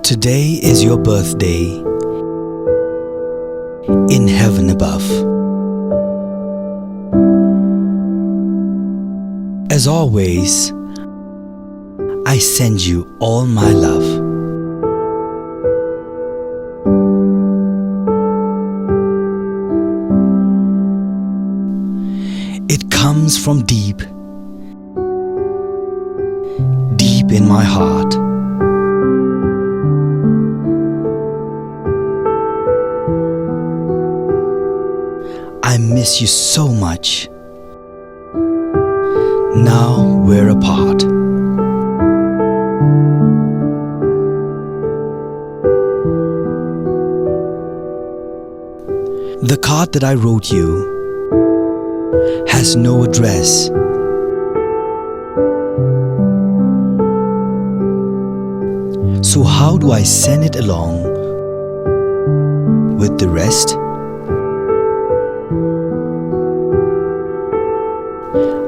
Today is your birthday in heaven above. As always, I send you all my love. It comes from deep, deep in my heart. I miss you so much. Now we're apart. The card that I wrote you has no address. So how do I send it along with the rest?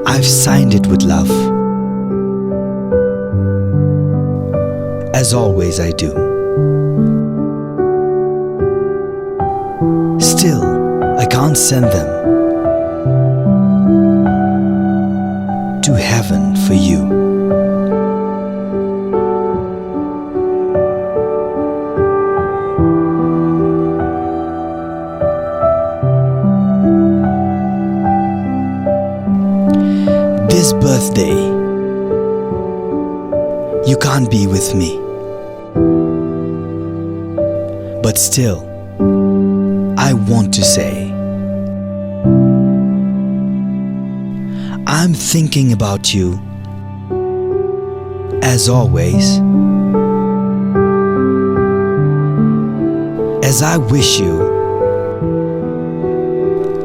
I've signed it with love. As always I do. Still, I can't send them to heaven for you. This birthday, you can't be with me. But still, I want to say, I'm thinking about you as always, as I wish you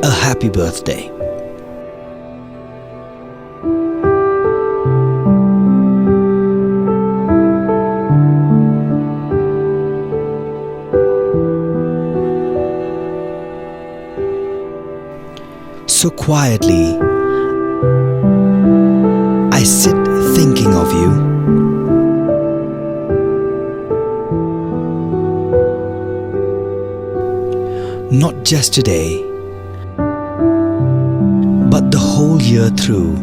a happy birthday. So quietly, I sit thinking of you. Not just today, but the whole year through.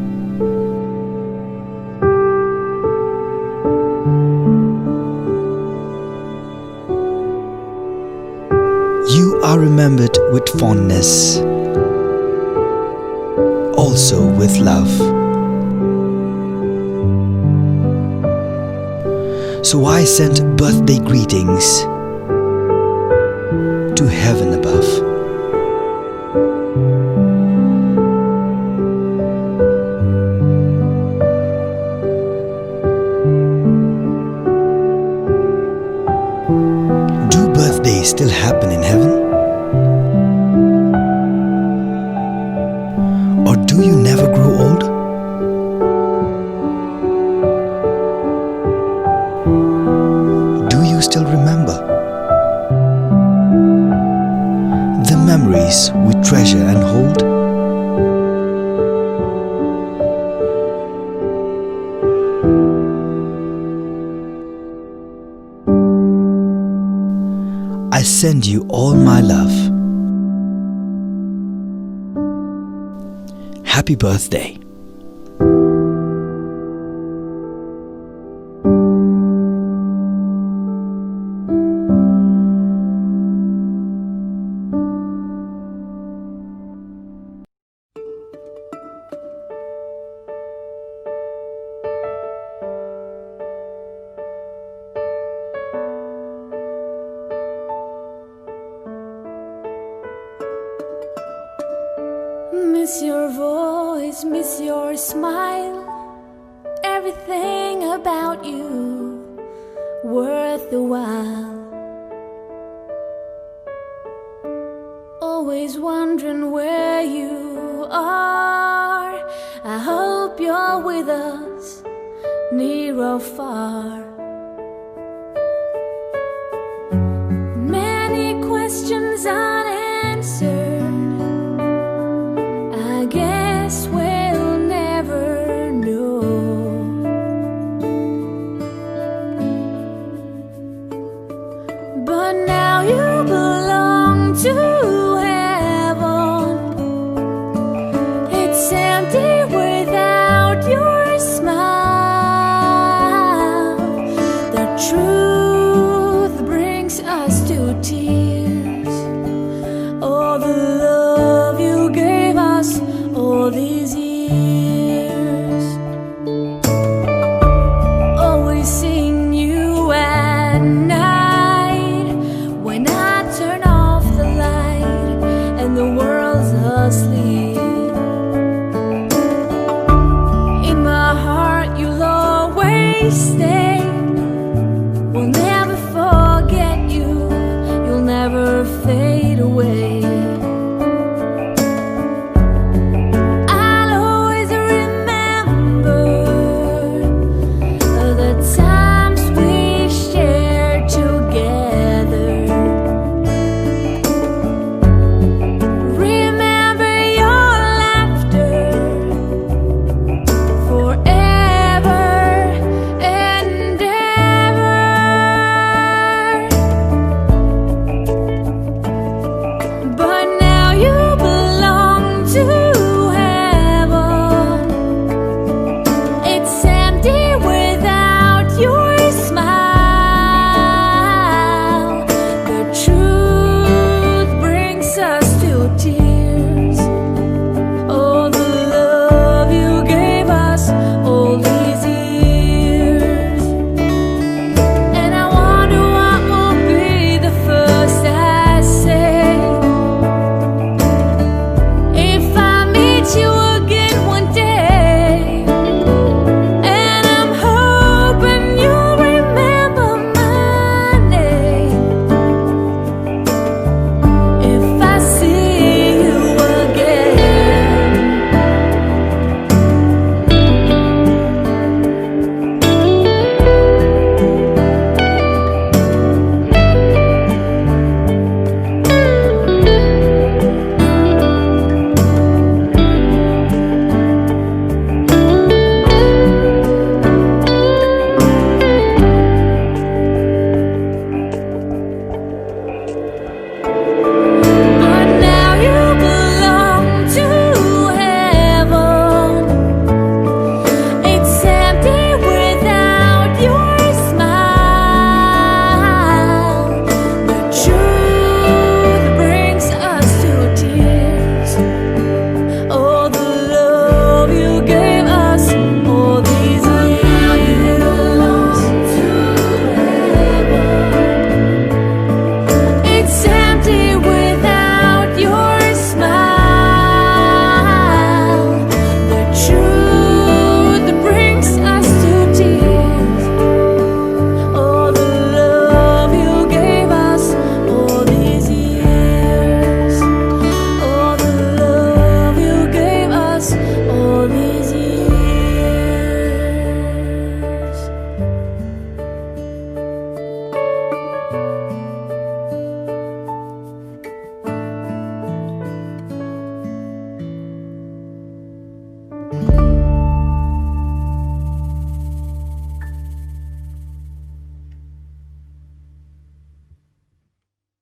You are remembered with fondness, also with love. So I sent birthday greetings to heaven above. Do birthdays still happen in heaven? Or do you never grow old? Do you still remember the memories we treasure and hold? I send you all my love. Happy birthday. Miss your voice, miss your smile, everything about you worth the while. Always wondering where you are. I hope you're with us, near or far. Many questions unanswered, I guess we'll never know. stay